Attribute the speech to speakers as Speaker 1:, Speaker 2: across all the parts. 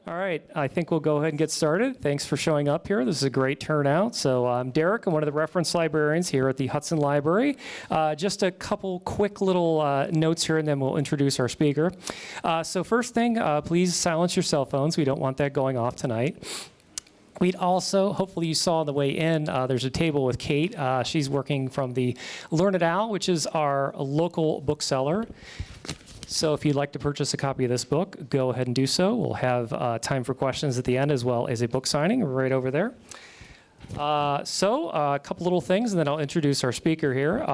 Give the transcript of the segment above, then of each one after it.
Speaker 1: All right, I think we'll go ahead and get started. Thanks for showing up here. This is a great turnout. So I'm Derek. I'm one of the reference librarians here at the Hudson Library. Just a couple quick little notes here, and then we'll introduce our speaker. So first thing, please silence your cell phones. We don't want that going off tonight. We'd also, hopefully you saw on the way in, there's a table with Kate. She's working from the Learned Owl, which is our local bookseller. So if you'd like to purchase a copy of this book, go ahead and do so. We'll have time for questions at the end, as well as a book signing right over there. So a couple little things, and then I'll introduce our speaker here.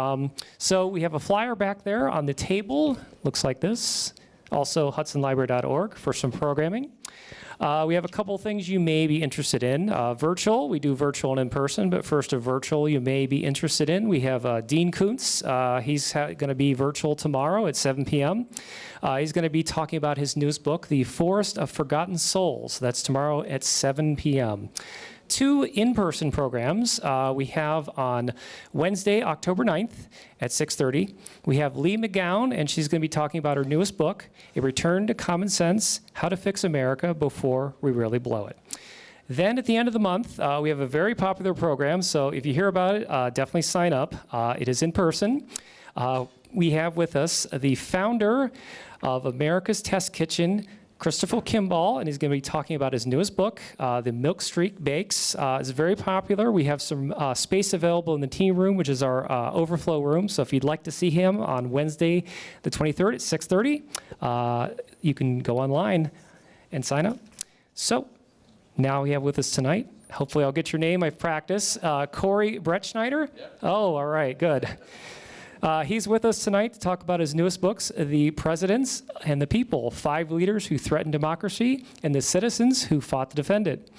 Speaker 1: So we have a flyer back there on the table. Looks like this. Also hudsonlibrary.org for some programming. We have a couple things you may be interested in. Virtual, we do virtual and in-person, but first a virtual you may be interested in. We have Dean Koontz. He's going to be virtual tomorrow at 7 p.m. He's going to be talking about his newest book, The Forest of Forgotten Souls. That's tomorrow at 7 p.m. Two in-person programs we have on Wednesday, October 9th at 6:30. We have Lee McGowan, and she's going to be talking about her newest book, A Return to Common Sense, How to Fix America Before We Really Blow It. Then at the end of the month, we have a very popular program, so if you hear about it, definitely sign up. It is in person. We have with us the founder of America's Test Kitchen, Christopher Kimball, and he's going to be talking about his newest book, The Milk Streak Bakes. It's very popular. We have some space available in the team room, which is our overflow room. So if you'd like to see him on Wednesday, the 23rd at 6:30, you can go online and sign up. So now we have with us tonight, hopefully I'll get your name, I've practiced, Corey Brettschneider. Yeah. Oh, all right, good. He's with us tonight to talk about his newest books, The Presidents and the People, 5 Leaders Who Threatened Democracy and the Citizens Who Fought to Defend It.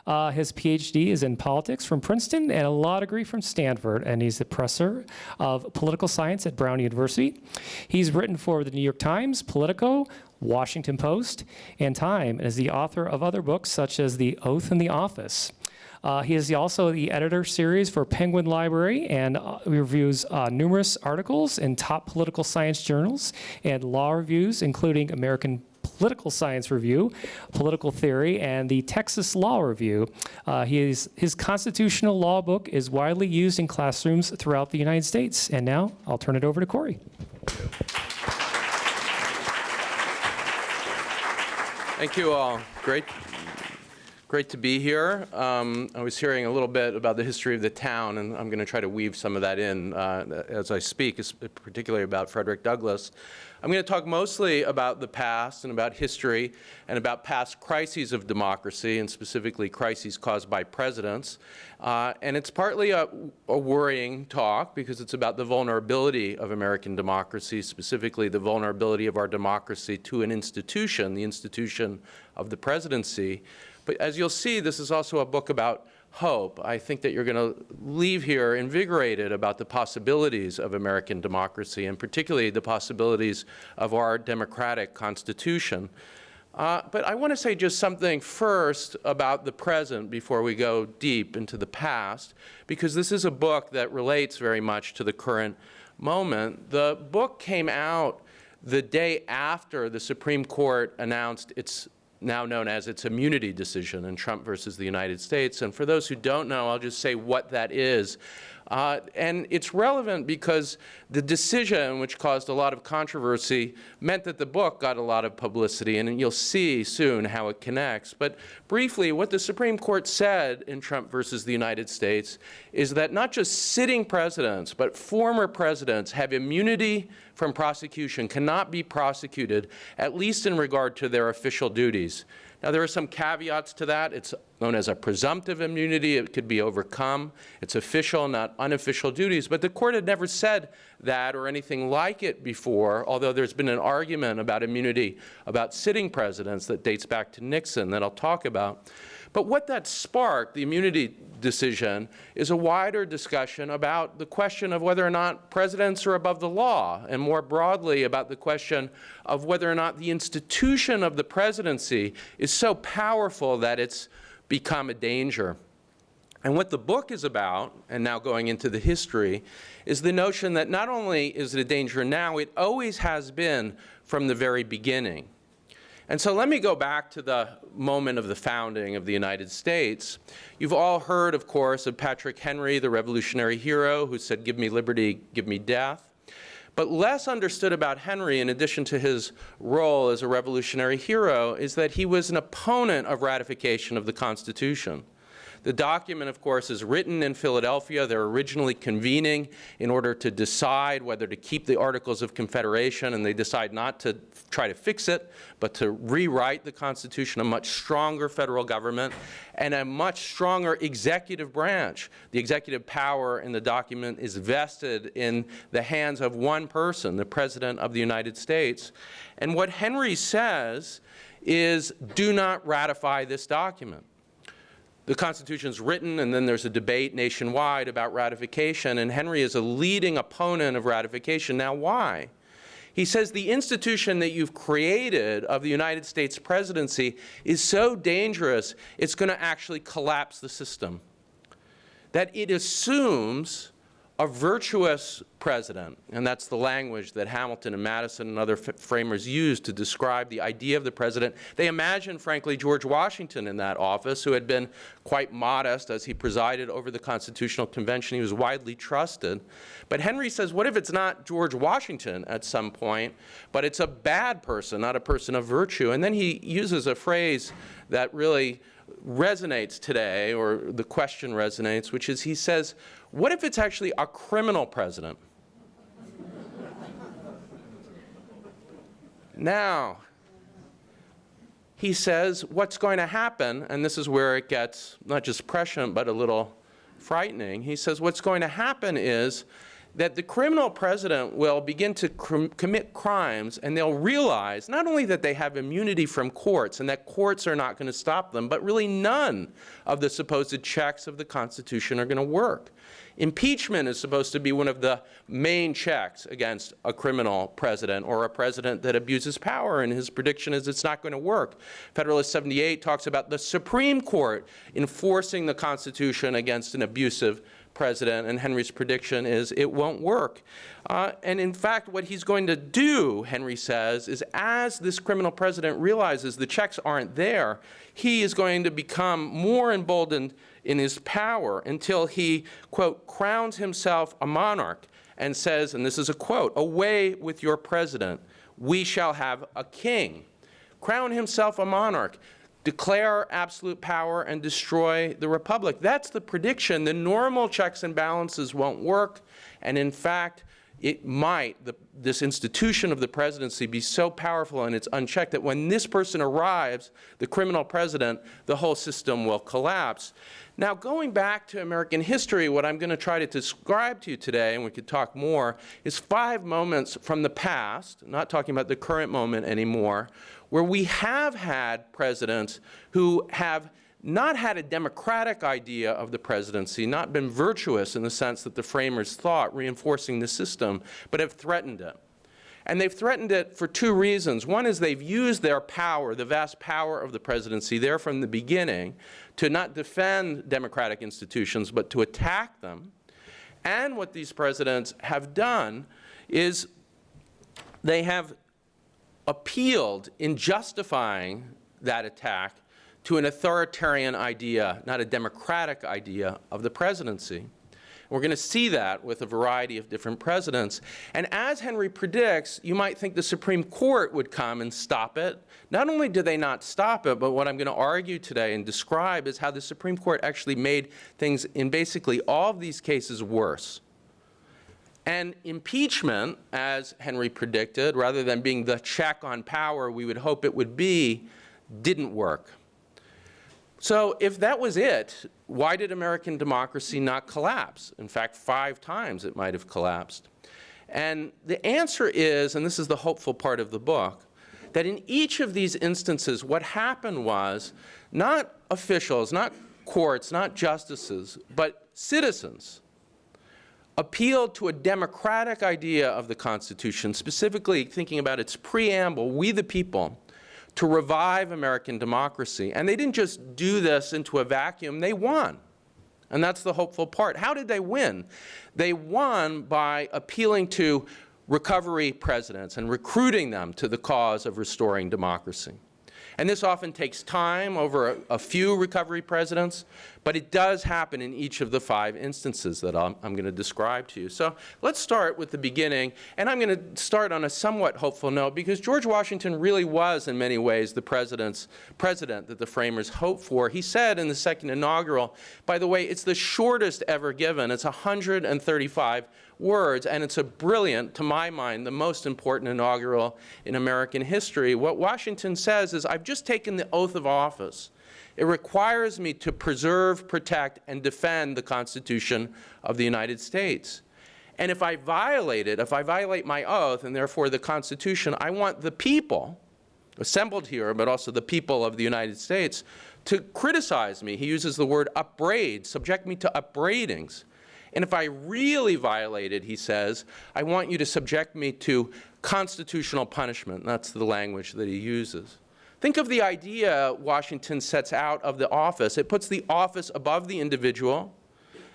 Speaker 1: His PhD is in politics from Princeton and a law degree from Stanford, and he's the professor of political science at Brown University. He's written for the New York Times, Politico, Washington Post, and Time, and is the author of other books such as The Oath and the Office. He is also the editor series for Penguin Library and reviews numerous articles in top political science journals and law reviews, including American Political Science Review, Political Theory, and the Texas Law Review. His constitutional law book is widely used in classrooms throughout the United States. And now I'll turn it over to Corey.
Speaker 2: Thank you all. Great to be here. I was hearing a little bit about the history of the town, and I'm going to try to weave some of that in as I speak, particularly about Frederick Douglass. I'm going to talk mostly about the past and about history and about past crises of democracy, and specifically crises caused by presidents. And it's partly a worrying talk because it's about the vulnerability of American democracy, specifically the vulnerability of our democracy to an institution, the institution of the presidency. But as you'll see, this is also a book about hope. I think that you're going to leave here invigorated about the possibilities of American democracy, and particularly the possibilities of our democratic constitution. But I want to say just something first about the present before we go deep into the past, because this is a book that relates very much to the current moment. The book came out the day after the Supreme Court announced its now known as its immunity decision in Trump versus the United States. And for those who don't know, I'll just say what that is. And it's relevant because the decision, which caused a lot of controversy, meant that the book got a lot of publicity, and you'll see soon how it connects. But briefly, what the Supreme Court said in Trump versus the United States is that not just sitting presidents, but former presidents have immunity from prosecution, cannot be prosecuted, at least in regard to their official duties. Now, there are some caveats to that. It's known as a presumptive immunity. It could be overcome. It's official, not unofficial duties. But the court had never said that or anything like it before, although there's been an argument about immunity about sitting presidents that dates back to Nixon that I'll talk about. But what that sparked, the immunity decision, is a wider discussion about the question of whether or not presidents are above the law, and more broadly about the question of whether or not the institution of the presidency is so powerful that it's become a danger. And what the book is about, and now going into the history, is the notion that not only is it a danger now, it always has been from the very beginning. And so let me go back to the moment of the founding of the United States. You've all heard, of course, of Patrick Henry, the revolutionary hero who said, "Give me liberty, give me death." But less understood about Henry, in addition to his role as a revolutionary hero, is that he was an opponent of ratification of the Constitution. The document, of course, is written in Philadelphia. They're originally convening in order to decide whether to keep the Articles of Confederation, and they decide not to try to fix it, but to rewrite the Constitution, a much stronger federal government, and a much stronger executive branch. The executive power in the document is vested in the hands of one person, the President of the United States. And what Henry says is, do not ratify this document. The Constitution is written, and then there's a debate nationwide about ratification, and Henry is a leading opponent of ratification. Now, why? He says the institution that you've created of the United States presidency is so dangerous, it's going to actually collapse the system. That it assumes a virtuous president, and that's the language that Hamilton and Madison and other framers used to describe the idea of the president. They imagined, frankly, George Washington in that office, who had been quite modest as he presided over the Constitutional Convention. He was widely trusted. But Henry says, what if it's not George Washington at some point, but it's a bad person, not a person of virtue? And then he uses a phrase that really resonates today, or the question resonates, which is, he says, what if it's actually a criminal president? Now, he says, what's going to happen, and this is where it gets not just prescient, but a little frightening. He says, what's going to happen is that the criminal president will begin to commit crimes, and they'll realize not only that they have immunity from courts and that courts are not going to stop them, but really none of the supposed checks of the Constitution are going to work. Impeachment is supposed to be one of the main checks against a criminal president or a president that abuses power, and his prediction is it's not going to work. Federalist 78 talks about the Supreme Court enforcing the Constitution against an abusive president, and Henry's prediction is it won't work. And in fact, what he's going to do, Henry says, is as this criminal president realizes the checks aren't there, he is going to become more emboldened in his power until he, quote, crowns himself a monarch and says, and this is a quote, "Away with your president, we shall have a king." Crown himself a monarch. Declare absolute power and destroy the republic. That's the prediction. The normal checks and balances won't work, and in fact, it might, this institution of the presidency, be so powerful and it's unchecked that when this person arrives, the criminal president, the whole system will collapse. Now, going back to American history, what I'm going to try to describe to you today, and we could talk more, is 5 moments from the past, not talking about the current moment anymore, where we have had presidents who have not had a democratic idea of the presidency, not been virtuous in the sense that the framers thought, reinforcing the system, but have threatened it. And they've threatened it for 2 reasons. One is they've used their power, the vast power of the presidency there from the beginning, to not defend democratic institutions, but to attack them. And what these presidents have done is they have appealed in justifying that attack to an authoritarian idea, not a democratic idea of the presidency. We're going to see that with a variety of different presidents. And as Henry predicts, you might think the Supreme Court would come and stop it. Not only do they not stop it, but what I'm going to argue today and describe is how the Supreme Court actually made things in basically all of these cases worse. And impeachment, as Henry predicted, rather than being the check on power we would hope it would be, didn't work. So if that was it, why did American democracy not collapse? In fact, 5 times it might have collapsed. And the answer is, and this is the hopeful part of the book, that in each of these instances, what happened was not officials, not courts, not justices, but citizens appealed to a democratic idea of the Constitution, specifically thinking about its preamble, we the people, to revive American democracy. And they didn't just do this into a vacuum, they won. And that's the hopeful part. How did they win? They won by appealing to recovery presidents and recruiting them to the cause of restoring democracy. And this often takes time over a few recovery presidents, but it does happen in each of the 5 instances that I'm going to describe to you. So let's start with the beginning, and I'm going to start on a somewhat hopeful note, because George Washington really was, in many ways, the president that the framers hoped for. He said in the second inaugural, by the way, it's the shortest ever given. It's 135 words, and it's a brilliant, to my mind, the most important inaugural in American history. What Washington says is, I've just taken the oath of office. It requires me to preserve, protect, and defend the Constitution of the United States. And if I violate it, if I violate my oath, and therefore the Constitution, I want the people assembled here, but also the people of the United States, to criticize me. He uses the word upbraid, subject me to upbraidings. And if I really violate it, he says, I want you to subject me to constitutional punishment. That's the language that he uses. Think of the idea Washington sets out of the office. It puts the office above the individual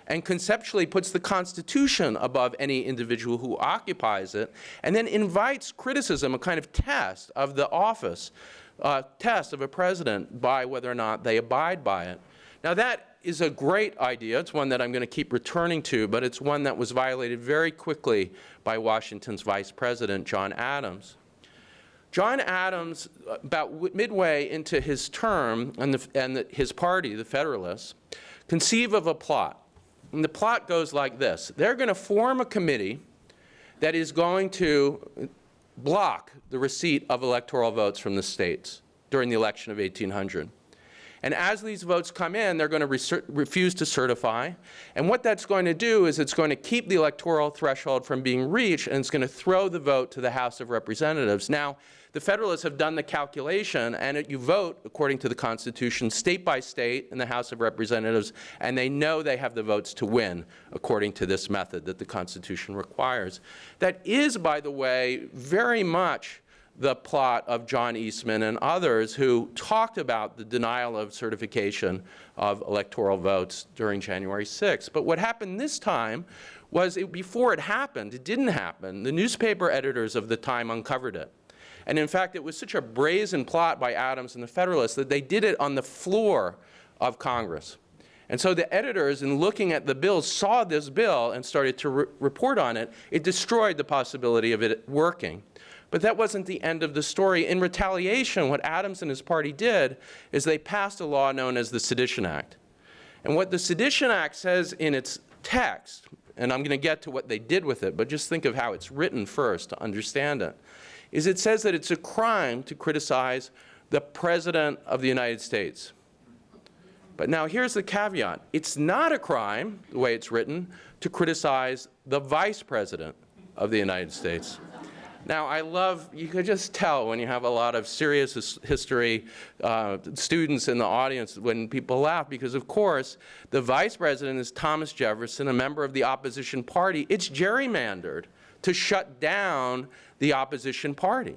Speaker 2: and conceptually puts the Constitution above any individual who occupies it, and then invites criticism, a kind of test of the office, test of a president by whether or not they abide by it. Now that is a great idea. It's one that I'm going to keep returning to, but it's one that was violated very quickly by Washington's vice president, John Adams. John Adams, about midway into his term, and his party, the Federalists, conceive of a plot. And the plot goes like this. They're going to form a committee that is going to block the receipt of electoral votes from the states during the election of 1800. And as these votes come in, they're going to refuse to certify. And what that's going to do is it's going to keep the electoral threshold from being reached, and it's going to throw the vote to the House of Representatives. Now, the Federalists have done the calculation, and you vote, according to the Constitution, state by state in the House of Representatives, and they know they have the votes to win, according to this method that the Constitution requires. That is, by the way, very much the plot of John Eastman and others who talked about the denial of certification of electoral votes during January 6th. But what happened this time was, before it happened, it didn't happen, the newspaper editors of the time uncovered it. And in fact, it was such a brazen plot by Adams and the Federalists that they did it on the floor of Congress. And so the editors, in looking at the bill, saw this bill and started to report on it. It destroyed the possibility of it working. But that wasn't the end of the story. In retaliation, what Adams and his party did is they passed a law known as the Sedition Act. And what the Sedition Act says in its text, and I'm going to get to what they did with it, but just think of how it's written first to understand it, is it says that it's a crime to criticize the President of the United States. But now here's the caveat. It's not a crime, the way it's written, to criticize the Vice President of the United States. Now, I love, you could just tell when you have a lot of serious history students in the audience when people laugh, because of course, the Vice President is Thomas Jefferson, a member of the opposition party. It's gerrymandered to shut down the opposition party.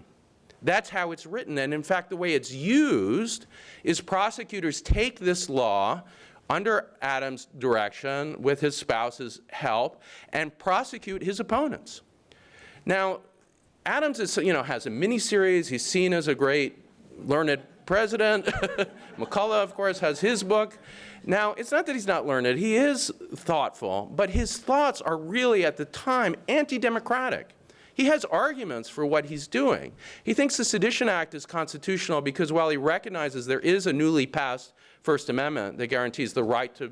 Speaker 2: That's how it's written. And in fact, the way it's used is prosecutors take this law under Adams' direction, with his spouse's help, and prosecute his opponents. Now, Adams is, has a mini-series. He's seen as a great learned president. McCullough, of course, has his book. Now, it's not that he's not learned. He is thoughtful, but his thoughts are really, at the time, anti-democratic. He has arguments for what he's doing. He thinks the Sedition Act is constitutional because while he recognizes there is a newly passed First Amendment that guarantees the right to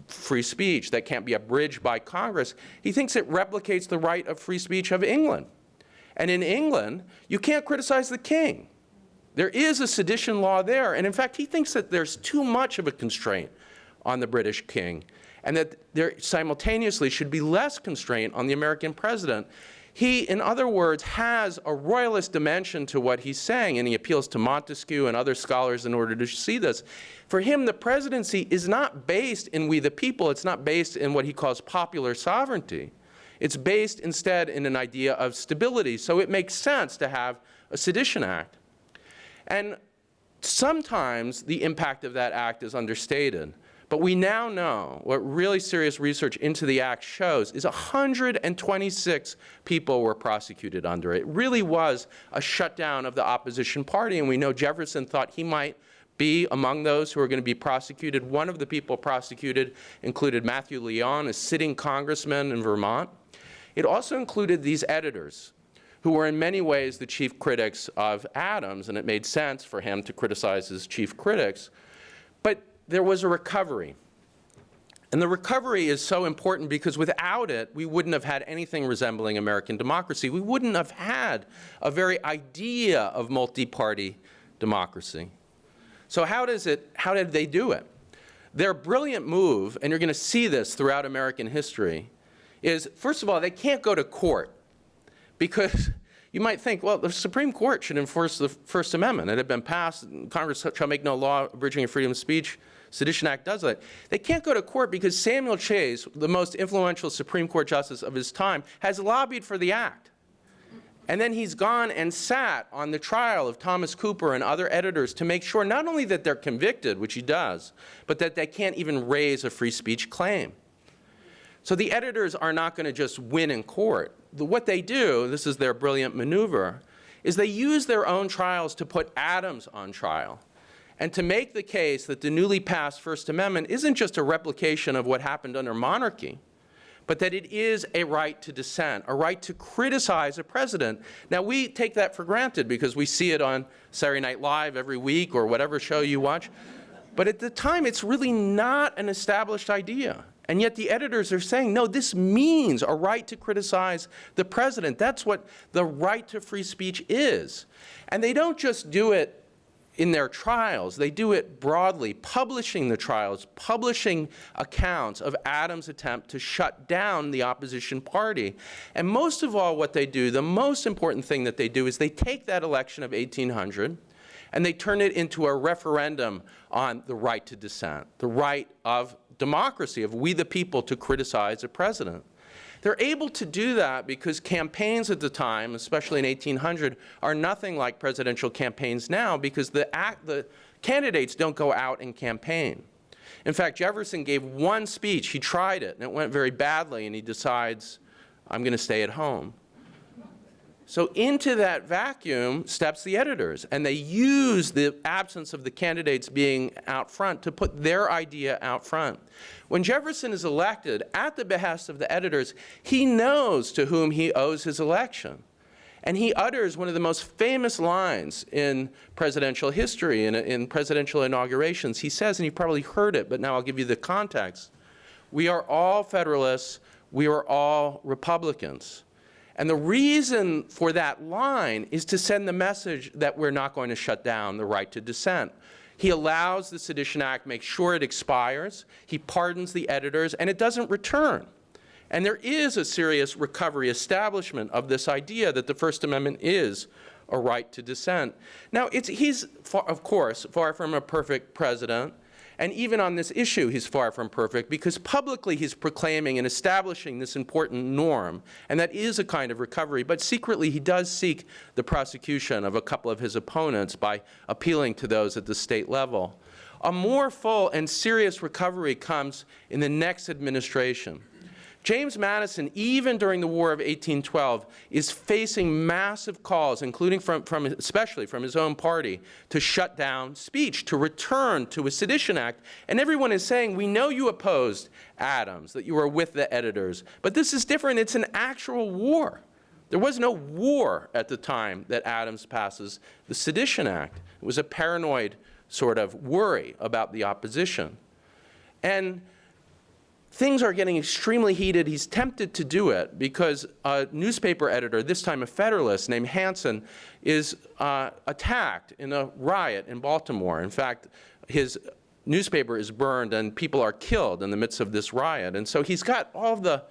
Speaker 2: free speech that can't be abridged by Congress, he thinks it replicates the right of free speech of England. And in England, you can't criticize the king. There is a sedition law there. And in fact, he thinks that there's too much of a constraint on the British king, and that there simultaneously should be less constraint on the American president. He, in other words, has a royalist dimension to what he's saying, and he appeals to Montesquieu and other scholars in order to see this. For him, the presidency is not based in we the people. It's not based in what he calls popular sovereignty. It's based instead in an idea of stability. So it makes sense to have a Sedition Act. And sometimes the impact of that act is understated. But But we now know what really serious research into the act shows is 126 people were prosecuted under it. It really was a shutdown of the opposition party, and we know Jefferson thought he might be among those who are going to be prosecuted. One of the people prosecuted included Matthew Lyon, a sitting congressman in Vermont. It also included these editors, who were in many ways the chief critics of Adams, and it made sense for him to criticize his chief critics. But there was a recovery. And the recovery is so important because without it, we wouldn't have had anything resembling American democracy. We wouldn't have had a very idea of multi-party democracy. So how did they do it? Their brilliant move, and you're going to see this throughout American history, is, first of all, they can't go to court. Because you might think, well, the Supreme Court should enforce the First Amendment. It had been passed, Congress shall make no law abridging freedom of speech. Sedition Act does that. They can't go to court because Samuel Chase, the most influential Supreme Court justice of his time, has lobbied for the act. And then he's gone and sat on the trial of Thomas Cooper and other editors to make sure not only that they're convicted, which he does, but that they can't even raise a free speech claim. So the editors are not going to just win in court. What they do, this is their brilliant maneuver, is they use their own trials to put Adams on trial and to make the case that the newly passed First Amendment isn't just a replication of what happened under monarchy, but that it is a right to dissent, a right to criticize a president. Now, we take that for granted because we see it on Saturday Night Live every week or whatever show you watch. But at the time, it's really not an established idea. And yet the editors are saying, no, this means a right to criticize the president. That's what the right to free speech is. And they don't just do it in their trials. They do it broadly, publishing the trials, publishing accounts of Adams' attempt to shut down the opposition party. And most of all, what they do, the most important thing that they do is they take that election of 1800 and they turn it into a referendum on the right to dissent, the right of democracy, of we the people to criticize a president. They're able to do that because campaigns at the time, especially in 1800, are nothing like presidential campaigns now because the candidates don't go out and campaign. In fact, Jefferson gave one speech. He tried it, and it went very badly, and he decides, I'm going to stay at home. So into that vacuum steps the editors, and they use the absence of the candidates being out front to put their idea out front. When Jefferson is elected, at the behest of the editors, he knows to whom he owes his election. And he utters one of the most famous lines in presidential history, in presidential inaugurations. He says, and you've probably heard it, but now I'll give you the context, "We are all Federalists, we are all Republicans." And the reason for that line is to send the message that we're not going to shut down the right to dissent. He allows the Sedition Act, makes sure it expires, he pardons the editors, and it doesn't return. And there is a serious recovery establishment of this idea that the First Amendment is a right to dissent. Now, he's, of course, far from a perfect president. And even on this issue, he's far from perfect because publicly he's proclaiming and establishing this important norm, and that is a kind of recovery. But secretly, he does seek the prosecution of a couple of his opponents by appealing to those at the state level. A more full and serious recovery comes in the next administration. James Madison, even during the War of 1812, is facing massive calls, including especially from his own party, to shut down speech, to return to a Sedition Act. And everyone is saying, we know you opposed Adams, that you were with the editors. But this is different. It's an actual war. There was no war at the time that Adams passes the Sedition Act. It was a paranoid sort of worry about the opposition. And things are getting extremely heated. He's tempted to do it because a newspaper editor, this time a Federalist named Hanson, is attacked in a riot in Baltimore. In fact, his newspaper is burned and people are killed in the midst of this riot. And so he's got all the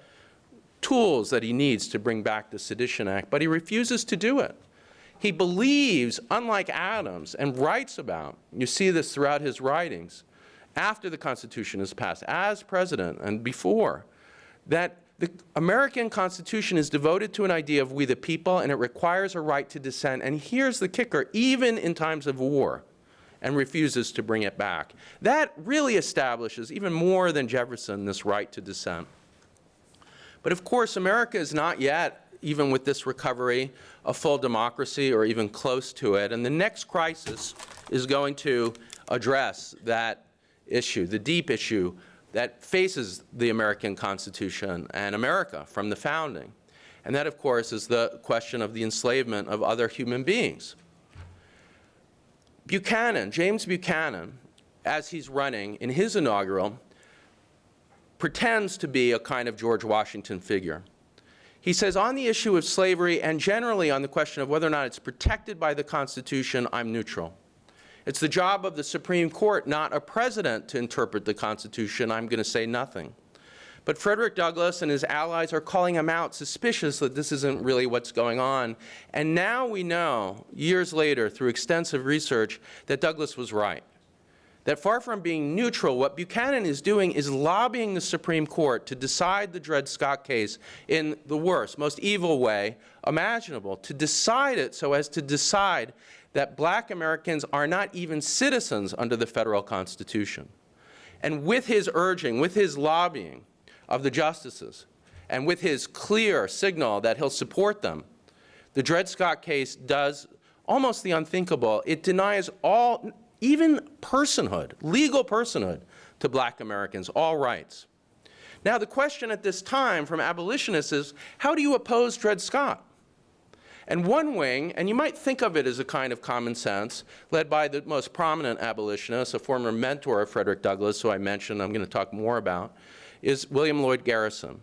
Speaker 2: tools that he needs to bring back the Sedition Act, but he refuses to do it. He believes, unlike Adams, and writes about, you see this throughout his writings, after the Constitution is passed, as president and before, that the American Constitution is devoted to an idea of we the people, and it requires a right to dissent. And here's the kicker, even in times of war, and refuses to bring it back. That really establishes, even more than Jefferson, this right to dissent. But of course, America is not yet, even with this recovery, a full democracy or even close to it. And the next crisis is going to address that issue, the deep issue that faces the American Constitution and America from the founding. And that, of course, is the question of the enslavement of other human beings. Buchanan, James Buchanan, as he's running in his inaugural, pretends to be a kind of George Washington figure. He says, on the issue of slavery and generally on the question of whether or not it's protected by the Constitution, I'm neutral. It's the job of the Supreme Court, not a president, to interpret the Constitution. I'm going to say nothing. But Frederick Douglass and his allies are calling him out, suspicious that this isn't really what's going on. And now we know, years later, through extensive research, that Douglass was right. That far from being neutral, what Buchanan is doing is lobbying the Supreme Court to decide the Dred Scott case in the worst, most evil way imaginable, to decide it so as to decide that black Americans are not even citizens under the federal Constitution. And with his urging, with his lobbying of the justices, and with his clear signal that he'll support them, the Dred Scott case does almost the unthinkable. It denies all, even personhood, legal personhood, to black Americans, all rights. Now, the question at this time from abolitionists is, how do you oppose Dred Scott? And one wing, and you might think of it as a kind of common sense, led by the most prominent abolitionist, a former mentor of Frederick Douglass, who I mentioned I'm going to talk more about, is William Lloyd Garrison.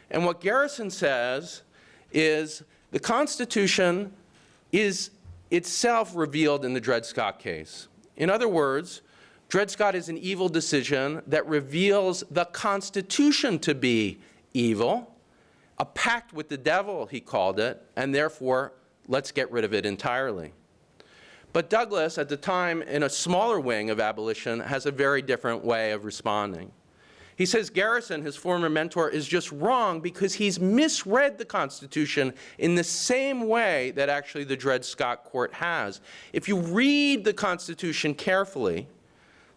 Speaker 2: And what Garrison says is the Constitution is itself revealed in the Dred Scott case. In other words, Dred Scott is an evil decision that reveals the Constitution to be evil, a pact with the devil, he called it, and therefore, let's get rid of it entirely. But Douglass, at the time, in a smaller wing of abolition, has a very different way of responding. He says Garrison, his former mentor, is just wrong because he's misread the Constitution in the same way that actually the Dred Scott court has. If you read the Constitution carefully,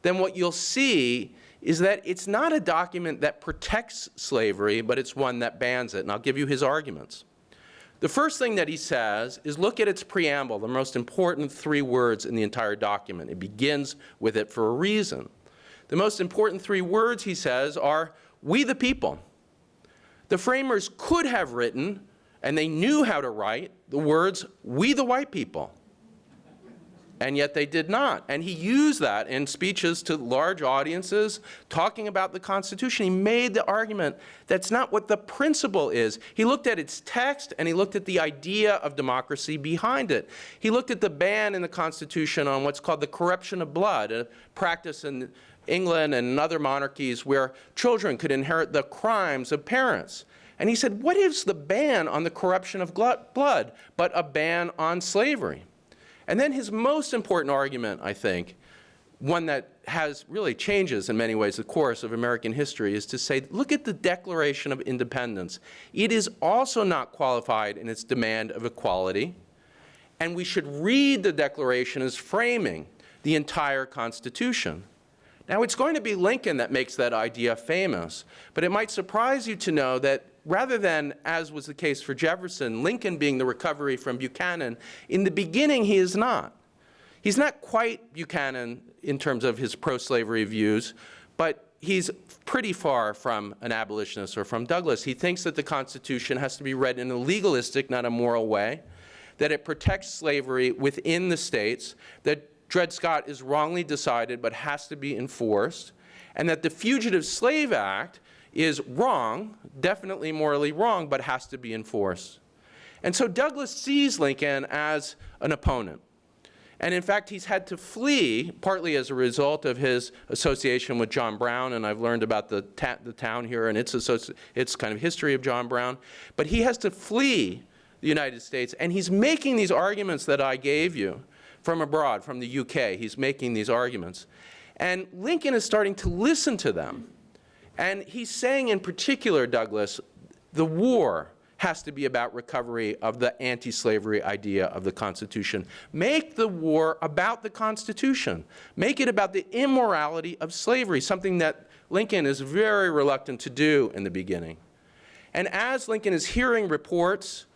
Speaker 2: then what you'll see is that it's not a document that protects slavery, but it's one that bans it. And I'll give you his arguments. The first thing that he says is look at its preamble, the most important 3 words in the entire document. It begins with it for a reason. The most important 3 words, he says, are, we the people. The framers could have written, and they knew how to write, the words, we the white people. And yet they did not. And he used that in speeches to large audiences, talking about the Constitution. He made the argument that's not what the principle is. He looked at its text, and he looked at the idea of democracy behind it. He looked at the ban in the Constitution on what's called the corruption of blood, a practice in England and in other monarchies where children could inherit the crimes of parents. And he said, what is the ban on the corruption of blood but a ban on slavery? And then his most important argument, I think, one that really changes in many ways the course of American history, is to say, look at the Declaration of Independence. It is also not qualified in its demand of equality, and we should read the Declaration as framing the entire Constitution. Now, it's going to be Lincoln that makes that idea famous, but it might surprise you to know that rather than, as was the case for Jefferson, Lincoln being the recovery from Buchanan, in the beginning he is not. He's not quite Buchanan in terms of his pro-slavery views, but he's pretty far from an abolitionist or from Douglass. He thinks that the Constitution has to be read in a legalistic, not a moral way, that it protects slavery within the states, that Dred Scott is wrongly decided but has to be enforced, and that the Fugitive Slave Act is wrong, definitely morally wrong, but has to be enforced. And so Douglass sees Lincoln as an opponent. And in fact, he's had to flee, partly as a result of his association with John Brown, and I've learned about the town here and its kind of history of John Brown. But he has to flee the United States, and he's making these arguments that I gave you from abroad, from the UK. He's making these arguments. And Lincoln is starting to listen to them. And he's saying in particular, Douglass, the war has to be about recovery of the anti-slavery idea of the Constitution. Make the war about the Constitution. Make it about the immorality of slavery, something that Lincoln is very reluctant to do in the beginning. And as Lincoln is hearing reports,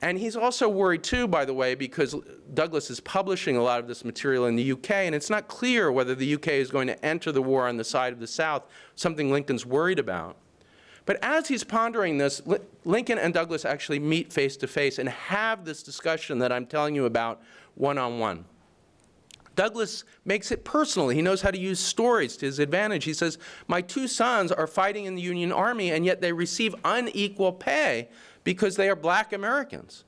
Speaker 2: and he's also worried too, by the way, because Douglass is publishing a lot of this material in the UK, and it's not clear whether the UK is going to enter the war on the side of the South, something Lincoln's worried about. But as he's pondering this, Lincoln and Douglass actually meet face to face and have this discussion that I'm telling you about one-on-one. Douglass makes it personal. He knows how to use stories to his advantage. He says, my two sons are fighting in the Union Army, and yet they receive unequal pay because they are black Americans.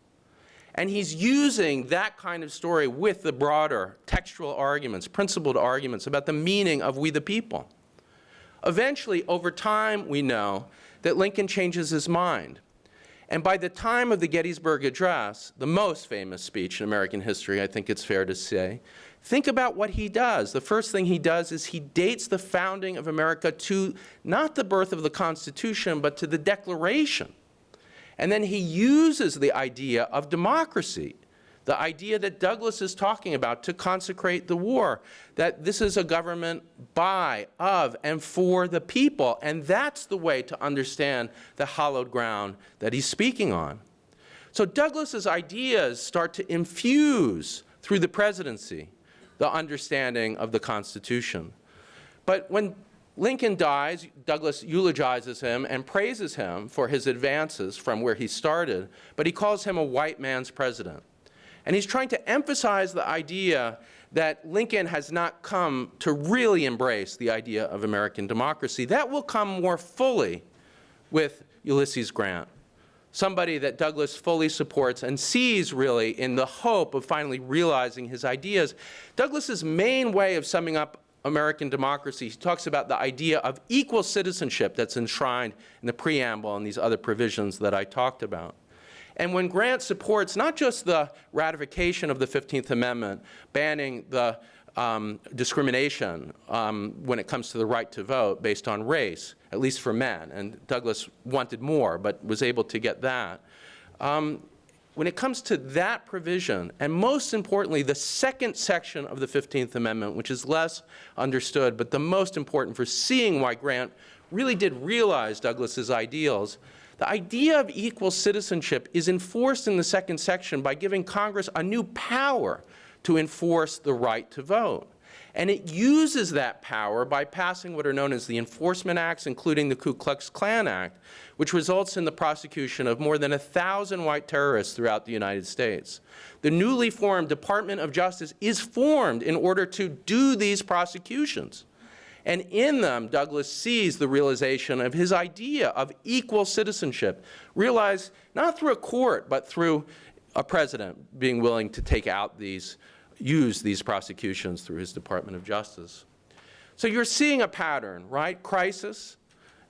Speaker 2: And he's using that kind of story with the broader textual arguments, principled arguments about the meaning of we the people. Eventually, over time, we know that Lincoln changes his mind. And by the time of the Gettysburg Address, the most famous speech in American history, I think it's fair to say, think about what he does. The first thing he does is he dates the founding of America to not the birth of the Constitution, but to the Declaration. And then he uses the idea of democracy, the idea that Douglass is talking about to consecrate the war, that this is a government by, of, and for the people. And that's the way to understand the hallowed ground that he's speaking on. So Douglass's ideas start to infuse through the presidency the understanding of the Constitution. But when Lincoln dies, Douglass eulogizes him and praises him for his advances from where he started, but he calls him a white man's president. And he's trying to emphasize the idea that Lincoln has not come to really embrace the idea of American democracy. That will come more fully with Ulysses Grant, somebody that Douglass fully supports and sees really in the hope of finally realizing his ideas. Douglass's main way of summing up American democracy, he talks about the idea of equal citizenship that's enshrined in the preamble and these other provisions that I talked about. And when Grant supports not just the ratification of the 15th Amendment, banning the discrimination when it comes to the right to vote based on race, at least for men, and Douglass wanted more but was able to get that. When it comes to that provision, and most importantly, the second section of the 15th Amendment, which is less understood, but the most important for seeing why Grant really did realize Douglass's ideals, the idea of equal citizenship is enforced in the second section by giving Congress a new power to enforce the right to vote. And it uses that power by passing what are known as the Enforcement Acts, including the Ku Klux Klan Act, which results in the prosecution of more than 1,000 white terrorists throughout the United States. The newly formed Department of Justice is formed in order to do these prosecutions. And in them, Douglass sees the realization of his idea of equal citizenship, realized not through a court, but through a president being willing to take out use these prosecutions through his Department of Justice. So you're seeing a pattern, right? Crisis,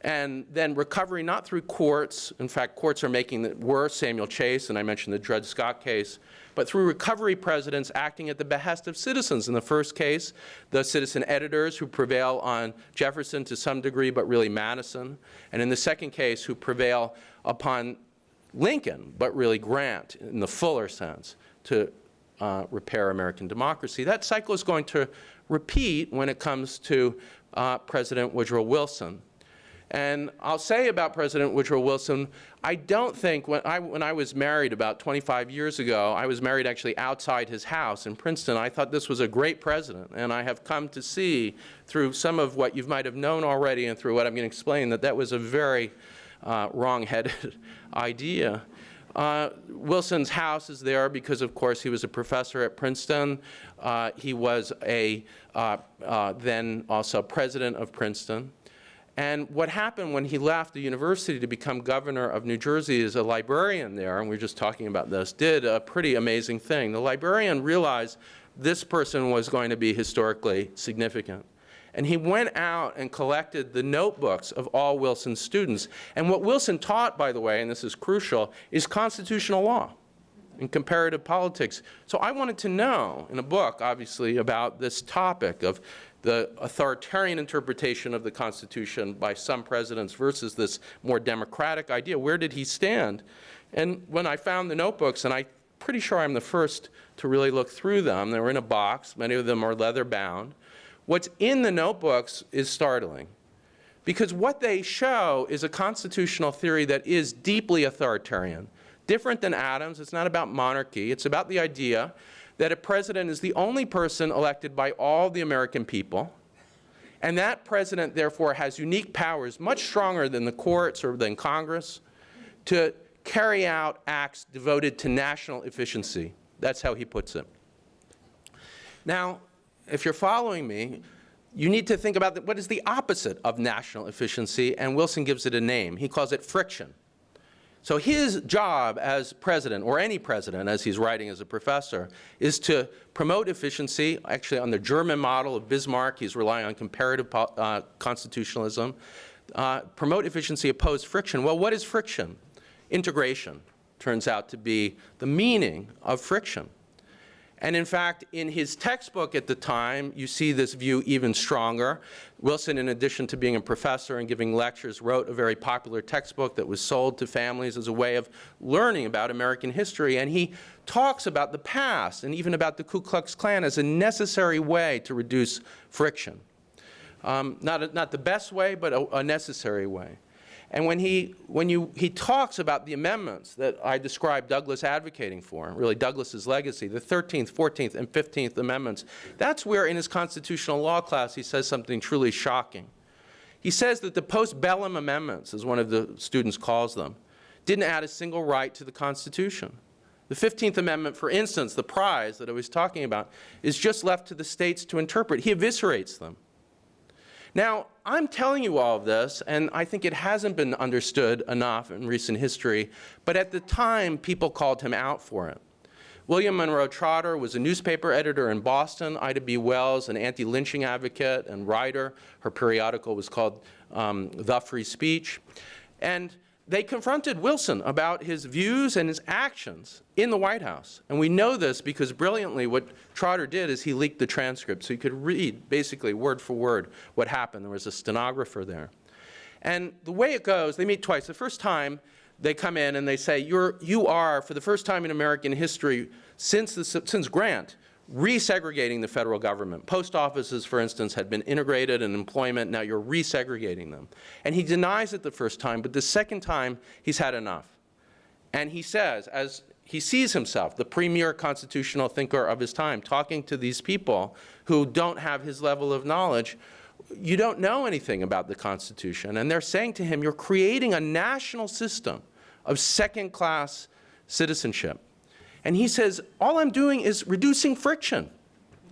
Speaker 2: and then recovery not through courts. In fact, courts are making it worse, Samuel Chase, and I mentioned the Dred Scott case, but through recovery presidents acting at the behest of citizens. In the first case, the citizen editors who prevail on Jefferson to some degree, but really Madison. And in the second case, who prevail upon Lincoln, but really Grant in the fuller sense, to repair American democracy. That cycle is going to repeat when it comes to President Woodrow Wilson. And I'll say about President Woodrow Wilson, I don't think, when I was married about 25 years ago, I was married actually outside his house in Princeton. I thought this was a great president, and I have come to see through some of what you might have known already and through what I'm going to explain that that was a very wrong-headed idea. Wilson's house is there because, of course, he was a professor at Princeton. He was then also president of Princeton. And what happened when he left the university to become governor of New Jersey is a librarian there, and we were just talking about this, did a pretty amazing thing. The librarian realized this person was going to be historically significant. And he went out and collected the notebooks of all Wilson's students. And what Wilson taught, by the way, and this is crucial, is constitutional law and comparative politics. So I wanted to know, in a book, obviously, about this topic of the authoritarian interpretation of the Constitution by some presidents versus this more democratic idea. Where did he stand? And when I found the notebooks, and I'm pretty sure I'm the first to really look through them, they were in a box, many of them are leather bound. What's in the notebooks is startling, because what they show is a constitutional theory that is deeply authoritarian. Different than Adams, it's not about monarchy, it's about the idea that a president is the only person elected by all the American people, and that president therefore has unique powers, much stronger than the courts or than Congress, to carry out acts devoted to national efficiency. That's how he puts it. Now, if you're following me, you need to think about what is the opposite of national efficiency, and Wilson gives it a name. He calls it friction. So his job as president, or any president as he's writing as a professor, is to promote efficiency. Actually, on the German model of Bismarck, he's relying on comparative constitutionalism. Promote efficiency, oppose friction. Well, what is friction? Integration turns out to be the meaning of friction. And in fact, in his textbook at the time, you see this view even stronger. Wilson, in addition to being a professor and giving lectures, wrote a very popular textbook that was sold to families as a way of learning about American history. And he talks about the past and even about the Ku Klux Klan as a necessary way to reduce friction. Not the best way, but a necessary way. And when he talks about the amendments that I described Douglass advocating for, really Douglass's legacy, the 13th, 14th, and 15th Amendments, that's where in his constitutional law class he says something truly shocking. He says that the post-bellum amendments, as one of the students calls them, didn't add a single right to the Constitution. The 15th Amendment, for instance, the prize that I was talking about, is just left to the states to interpret. He eviscerates them. Now, I'm telling you all of this, and I think it hasn't been understood enough in recent history, but at the time, people called him out for it. William Monroe Trotter was a newspaper editor in Boston. Ida B. Wells, an anti-lynching advocate and writer. Her periodical was called The Free Speech. And they confronted Wilson about his views and his actions in the White House. And we know this because brilliantly what Trotter did is he leaked the transcript so he could read basically word for word what happened. There was a stenographer there. And the way it goes, they meet twice. The first time they come in and they say, you are, for the first time in American history, since Grant, resegregating the federal government. Post offices, for instance, had been integrated in employment. Now you're resegregating them. And he denies it the first time, but the second time, he's had enough. And he says, as he sees himself, the premier constitutional thinker of his time, talking to these people who don't have his level of knowledge, you don't know anything about the Constitution. And they're saying to him, you're creating a national system of second-class citizenship. And he says, all I'm doing is reducing friction.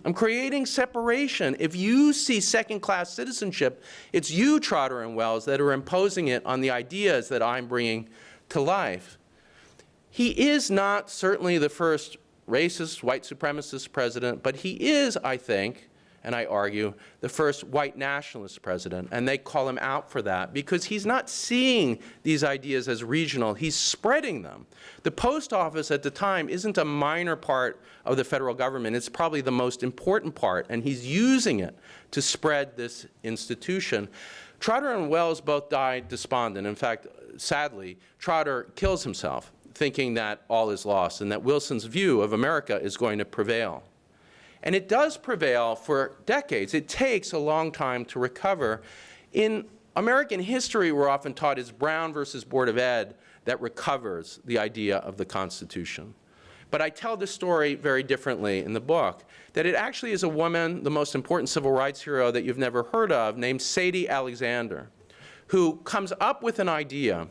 Speaker 2: I'm creating separation. If you see second-class citizenship, it's you, Trotter and Wells, that are imposing it on the ideas that I'm bringing to life. He is not certainly the first racist, white supremacist president, but he is, I think, and I argue, the first white nationalist president. And they call him out for that because he's not seeing these ideas as regional. He's spreading them. The post office at the time isn't a minor part of the federal government. It's probably the most important part, and he's using it to spread this institution. Trotter and Wells both died despondent. In fact, sadly, Trotter kills himself, thinking that all is lost and that Wilson's view of America is going to prevail. And it does prevail for decades. It takes a long time to recover. In American history, we're often taught it's Brown versus Board of Ed that recovers the idea of the Constitution. But I tell the story very differently in the book, that it actually is a woman, the most important civil rights hero that you've never heard of, named Sadie Alexander, who comes up with an idea,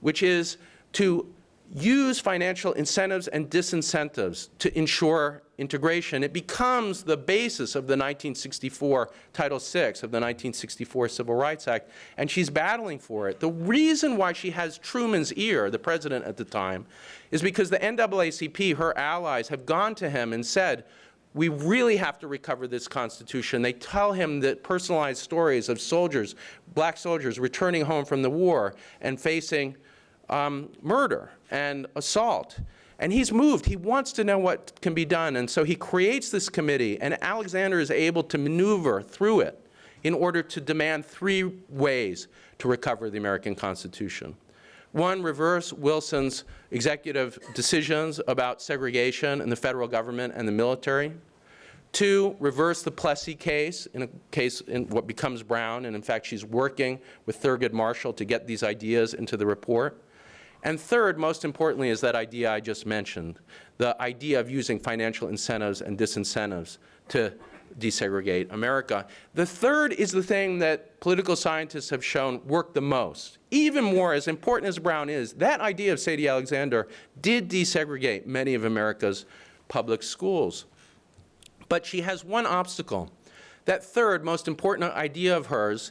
Speaker 2: which is to use financial incentives and disincentives to ensure integration. It becomes the basis of the 1964 Title VI of the 1964 Civil Rights Act, and she's battling for it. The reason why she has Truman's ear, the president at the time, is because the NAACP, her allies, have gone to him and said, we really have to recover this Constitution. They tell him that personalized stories of soldiers, black soldiers, returning home from the war and facing murder and assault. And he's moved. He wants to know what can be done. And so he creates this committee, and Alexander is able to maneuver through it in order to demand 3 ways to recover the American Constitution. 1, reverse Wilson's executive decisions about segregation in the federal government and the military. 2, reverse the Plessy case, in a case in what becomes Brown, and in fact she's working with Thurgood Marshall to get these ideas into the report. And 3rd, most importantly, is that idea I just mentioned, the idea of using financial incentives and disincentives to desegregate America. The 3rd is the thing that political scientists have shown worked the most. Even more, as important as Brown is, that idea of Sadie Alexander did desegregate many of America's public schools. But she has one obstacle. That 3rd, most important idea of hers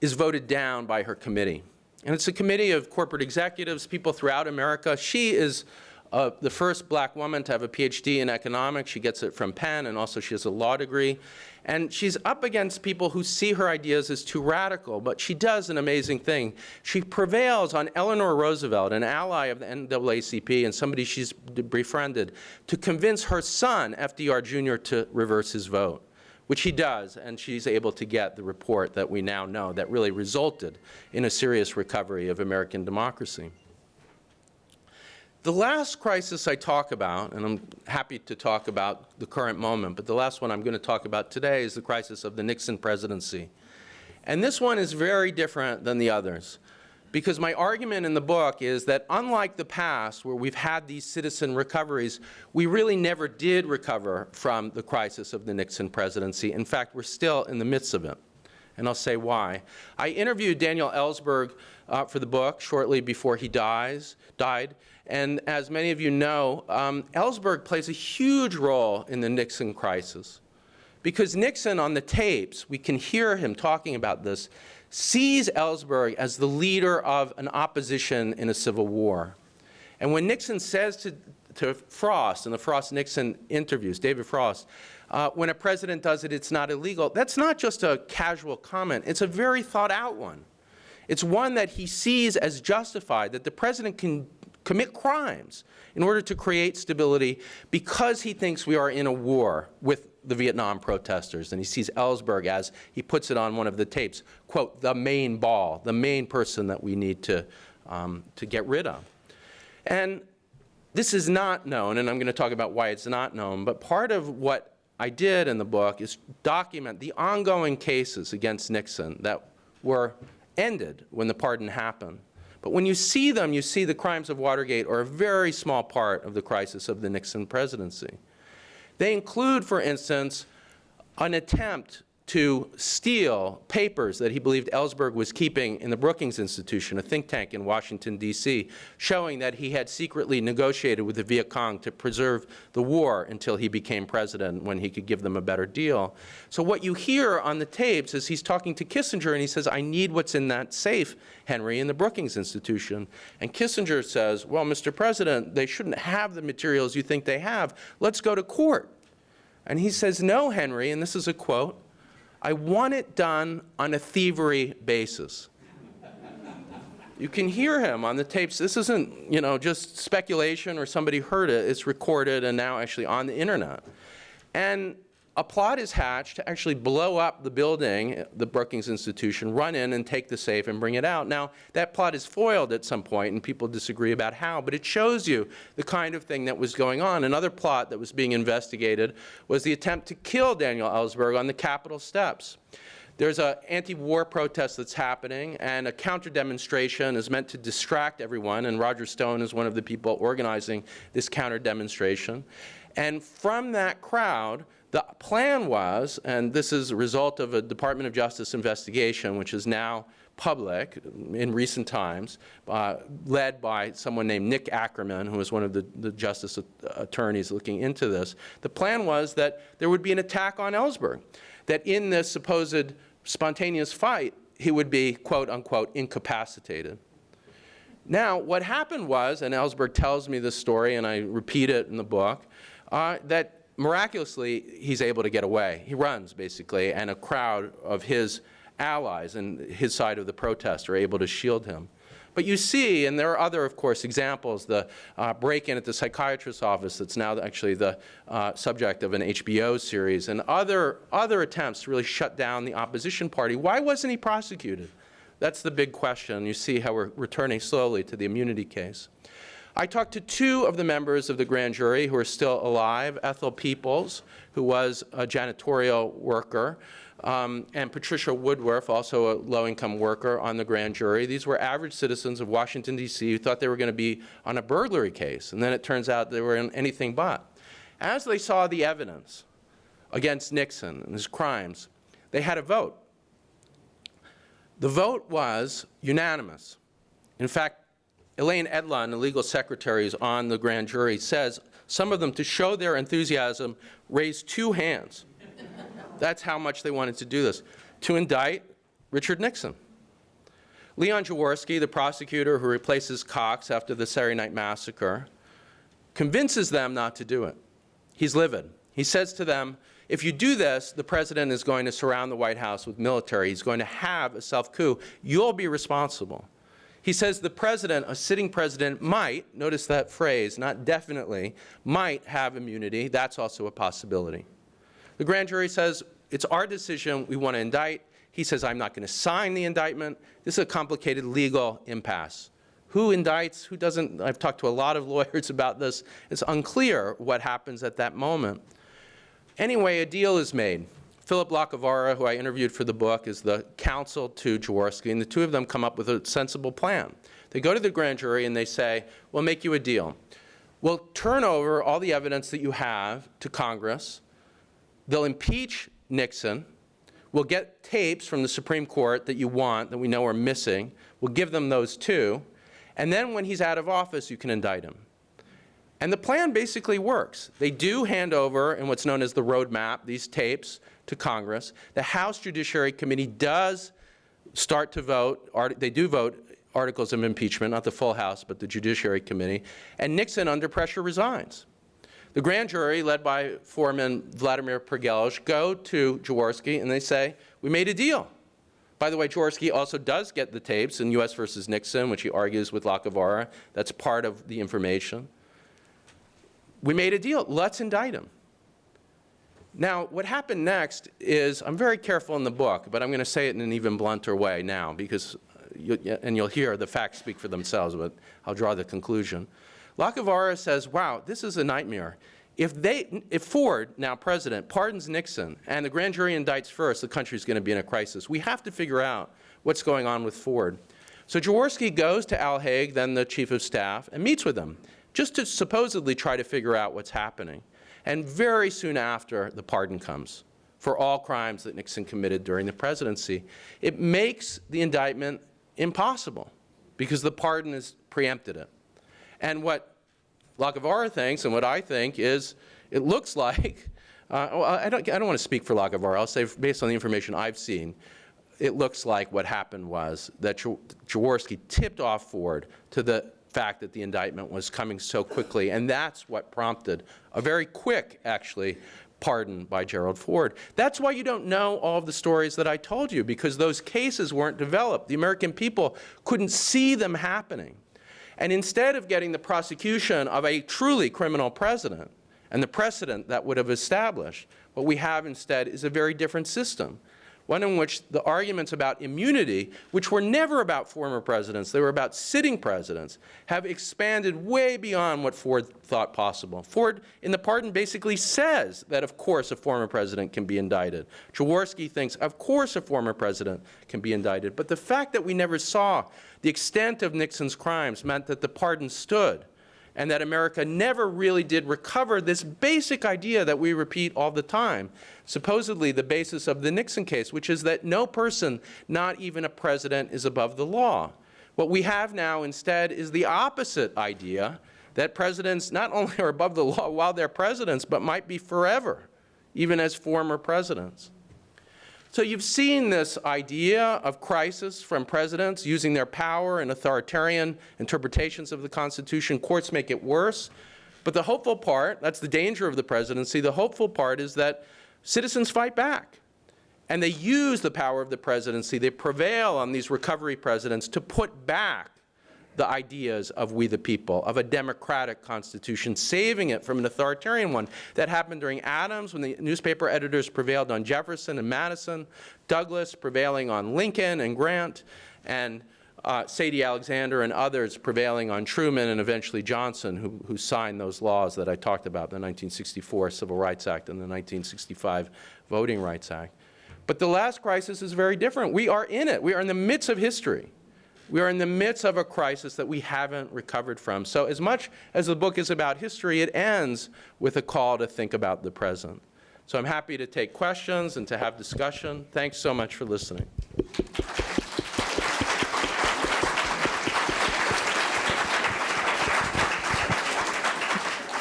Speaker 2: is voted down by her committee. And it's a committee of corporate executives, people throughout America. She is the first black woman to have a PhD in economics. She gets it from Penn, and also she has a law degree. And she's up against people who see her ideas as too radical, but she does an amazing thing. She prevails on Eleanor Roosevelt, an ally of the NAACP and somebody she's befriended, to convince her son, FDR Jr., to reverse his vote, which he does, and she's able to get the report that we now know that really resulted in a serious recovery of American democracy. The last crisis I talk about, and I'm happy to talk about the current moment, but the last one I'm going to talk about today is the crisis of the Nixon presidency. And this one is very different than the others, because my argument in the book is that unlike the past, where we've had these citizen recoveries, we really never did recover from the crisis of the Nixon presidency. In fact, we're still in the midst of it. And I'll say why. I interviewed Daniel Ellsberg for the book shortly before he died. And as many of you know, Ellsberg plays a huge role in the Nixon crisis. Because Nixon, on the tapes, we can hear him talking about this, sees Ellsberg as the leader of an opposition in a civil war. And when Nixon says to Frost, in the Frost-Nixon interviews, David Frost, when a president does it, it's not illegal, that's not just a casual comment. It's a very thought-out one. It's one that he sees as justified, that the president can commit crimes in order to create stability because he thinks we are in a war with the Vietnam protesters. And he sees Ellsberg as, he puts it on one of the tapes, quote, the main ball, the main person that we need to get rid of. And this is not known, and I'm going to talk about why it's not known, but part of what I did in the book is document the ongoing cases against Nixon that were ended when the pardon happened. But when you see them, you see the crimes of Watergate are a very small part of the crisis of the Nixon presidency. They include, for instance, an attempt to steal papers that he believed Ellsberg was keeping in the Brookings Institution, a think tank in Washington, D.C., showing that he had secretly negotiated with the Viet Cong to preserve the war until he became president, when he could give them a better deal. So what you hear on the tapes is he's talking to Kissinger, and he says, I need what's in that safe, Henry, in the Brookings Institution. And Kissinger says, well, Mr. President, they shouldn't have the materials you think they have. Let's go to court. And he says, no, Henry, and this is a quote, I want it done on a thievery basis. You can hear him on the tapes. This isn't, just speculation or somebody heard it. It's recorded and now actually on the internet. And a plot is hatched to actually blow up the building, the Brookings Institution, run in and take the safe and bring it out. Now, that plot is foiled at some point, and people disagree about how, but it shows you the kind of thing that was going on. Another plot that was being investigated was the attempt to kill Daniel Ellsberg on the Capitol steps. There's an anti-war protest that's happening, and a counter-demonstration is meant to distract everyone, and Roger Stone is one of the people organizing this counter-demonstration. And from that crowd, the plan was, and this is a result of a Department of Justice investigation, which is now public in recent times, led by someone named Nick Ackerman, who was one of the justice attorneys looking into this. The plan was that there would be an attack on Ellsberg, that in this supposed spontaneous fight, he would be, quote unquote, incapacitated. Now, what happened was, and Ellsberg tells me this story, and I repeat it in the book, that miraculously, he's able to get away. He runs, basically, and a crowd of his allies and his side of the protest are able to shield him. But you see, and there are other, of course, examples, the break-in at the psychiatrist's office that's now actually the subject of an HBO series, and other attempts to really shut down the opposition party. Why wasn't he prosecuted? That's the big question. You see how we're returning slowly to the immunity case. I talked to two of the members of the grand jury who are still alive, Ethel Peoples, who was a janitorial worker, and Patricia Woodworth, also a low-income worker on the grand jury. These were average citizens of Washington, D.C. who thought they were going to be on a burglary case, and then it turns out they were in anything but. As they saw the evidence against Nixon and his crimes, they had a vote. The vote was unanimous. In fact, Elaine Edlund, the legal secretary on the grand jury, says some of them, to show their enthusiasm, raised 2 hands. That's how much they wanted to do this, to indict Richard Nixon. Leon Jaworski, the prosecutor who replaces Cox after the Saturday Night Massacre, convinces them not to do it. He's livid. He says to them, if you do this, the president is going to surround the White House with military. He's going to have a self-coup. You'll be responsible. He says the president, a sitting president, might, notice that phrase, not definitely, might have immunity. That's also a possibility. The grand jury says, it's our decision, we want to indict. He says, I'm not going to sign the indictment. This is a complicated legal impasse. Who indicts, who doesn't? I've talked to a lot of lawyers about this. It's unclear what happens at that moment. Anyway, a deal is made. Philip Lacavara, who I interviewed for the book, is the counsel to Jaworski, and the two of them come up with a sensible plan. They go to the grand jury and they say, we'll make you a deal. We'll turn over all the evidence that you have to Congress. They'll impeach Nixon. We'll get tapes from the Supreme Court that you want, that we know are missing. We'll give them those too. And then when he's out of office, you can indict him. And the plan basically works. They do hand over, in what's known as the roadmap, these tapes to Congress. The House Judiciary Committee does start to vote. They do vote articles of impeachment, not the full House, but the Judiciary Committee. And Nixon, under pressure, resigns. The grand jury, led by Foreman Vladimir Pergelj, go to Jaworski and they say, we made a deal. By the way, Jaworski also does get the tapes in U.S. versus Nixon, which he argues with Lacavara. That's part of the information. We made a deal. Let's indict him. Now, what happened next is, I'm very careful in the book, but I'm going to say it in an even blunter way now, because, you'll hear the facts speak for themselves, but I'll draw the conclusion. Lacavara says, wow, this is a nightmare. If Ford, now president, pardons Nixon and the grand jury indicts first, the country's going to be in a crisis. We have to figure out what's going on with Ford. So Jaworski goes to Al Haig, then the chief of staff, and meets with him, just to supposedly try to figure out what's happening. And very soon after, the pardon comes for all crimes that Nixon committed during the presidency. It makes the indictment impossible because the pardon has preempted it. And what Lacavara thinks and what I think is, it looks like, well, I don't want to speak for Lacavara. I'll say, based on the information I've seen, it looks like what happened was that Jaworski tipped off Ford to the fact that the indictment was coming so quickly, and that's what prompted a very quick, actually, pardon by Gerald Ford. That's why you don't know all of the stories that I told you, because those cases weren't developed. The American people couldn't see them happening. And instead of getting the prosecution of a truly criminal president and the precedent that would have established, what we have instead is a very different system. One in which the arguments about immunity, which were never about former presidents, they were about sitting presidents, have expanded way beyond what Ford thought possible. Ford, in the pardon, basically says that, of course, a former president can be indicted. Jaworski thinks, of course, a former president can be indicted. But the fact that we never saw the extent of Nixon's crimes meant that the pardon stood, and that America never really did recover this basic idea that we repeat all the time, supposedly the basis of the Nixon case, which is that no person, not even a president, is above the law. What we have now instead is the opposite idea, that presidents not only are above the law while they're presidents, but might be forever, even as former presidents. So you've seen this idea of crisis from presidents using their power and authoritarian interpretations of the Constitution. Courts make it worse. But the hopeful part, that's the danger of the presidency, the hopeful part is that citizens fight back. And they use the power of the presidency. They prevail on these recovery presidents to put back the ideas of we the people, of a democratic constitution, saving it from an authoritarian one. That happened during Adams, when the newspaper editors prevailed on Jefferson and Madison, Douglass prevailing on Lincoln and Grant, and Sadie Alexander and others prevailing on Truman and eventually Johnson, who signed those laws that I talked about, the 1964 Civil Rights Act and the 1965 Voting Rights Act. But the last crisis is very different. We are in it. We are in the midst of history. We are in the midst of a crisis that we haven't recovered from. So as much as the book is about history, it ends with a call to think about the present. So I'm happy to take questions and to have discussion. Thanks so much for listening.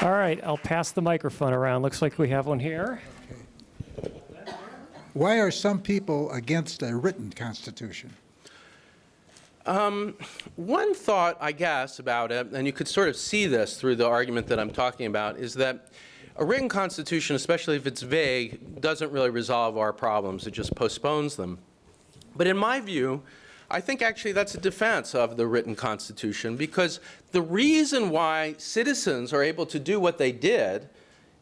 Speaker 1: All right, I'll pass the microphone around. Looks like we have one here.
Speaker 3: Why are some people against a written constitution?
Speaker 2: One thought, I guess, about it, and you could sort of see this through the argument that I'm talking about, is that a written constitution, especially if it's vague, doesn't really resolve our problems. It just postpones them. But in my view, I think actually that's a defense of the written constitution, because the reason why citizens are able to do what they did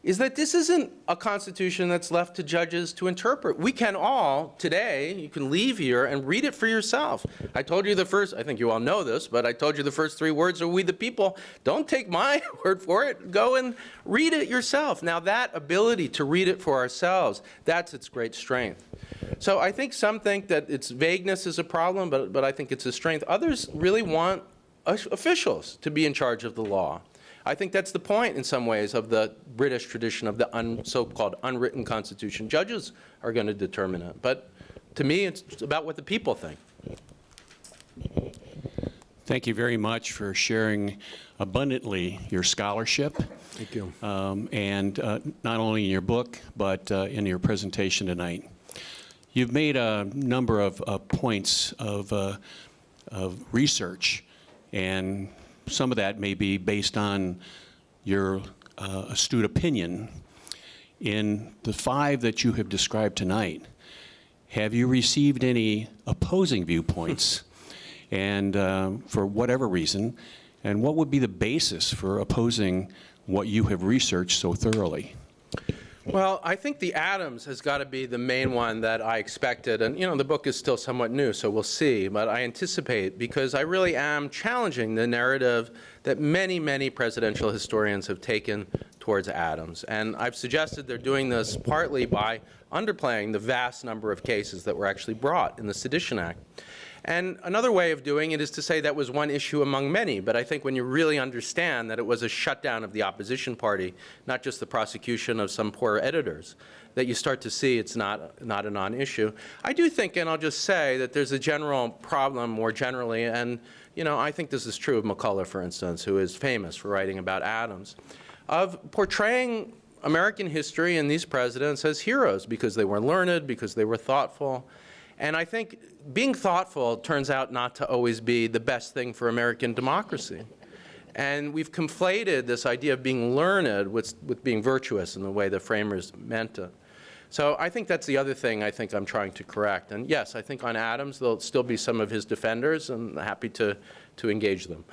Speaker 2: is that this isn't a constitution that's left to judges to interpret. We can all, today, you can leave here and read it for yourself. I told you the first, I think you all know this, but I told you the first 3 words are we the people. Don't take my word for it. Go and read it yourself. Now that ability to read it for ourselves, that's its great strength. So I think some think that its vagueness is a problem, but I think it's a strength. Others really want officials to be in charge of the law. I think that's the point, in some ways, of the British tradition of the so-called unwritten constitution. Judges are going to determine it. But to me, it's about what the people think.
Speaker 4: Thank you very much for sharing abundantly your scholarship.
Speaker 2: Thank you.
Speaker 4: And not only in your book, but in your presentation tonight. You've made a number of points of research, and some of that may be based on your astute opinion. In the 5 that you have described tonight, have you received any opposing viewpoints, and for whatever reason, and what would be the basis for opposing what you have researched so thoroughly?
Speaker 2: Well, I think the Adams has got to be the main one that I expected. And, you know, the book is still somewhat new, so we'll see. But I anticipate, because I really am challenging the narrative that many, many presidential historians have taken towards Adams. And I've suggested they're doing this partly by underplaying the vast number of cases that were actually brought in the Sedition Act. And another way of doing it is to say that was one issue among many. But I think when you really understand that it was a shutdown of the opposition party, not just the prosecution of some poor editors, that you start to see it's not a non-issue. I do think, and I'll just say, that there's a general problem more generally, and you know, I think this is true of McCullough, for instance, who is famous for writing about Adams, of portraying American history and these presidents as heroes because they were learned, because they were thoughtful. And I think being thoughtful turns out not to always be the best thing for American democracy. And we've conflated this idea of being learned with being virtuous in the way the framers meant it. So I think that's the other thing I think I'm trying to correct. And yes, I think on Adams there'll still be some of his defenders, and I'm happy to engage them.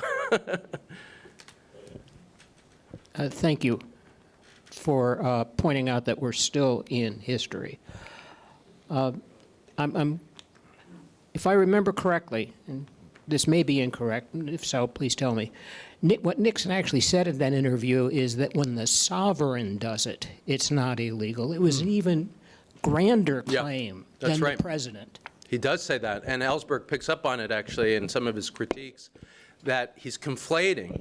Speaker 5: Thank you for pointing out that we're still in history. If I remember correctly, and this may be incorrect, and if so, please tell me, what Nixon actually said in that interview is that when the sovereign does it, it's not illegal. It was an even grander claim than the president.
Speaker 2: He does say that, and Ellsberg picks up on it, actually, in some of his critiques, that he's conflating,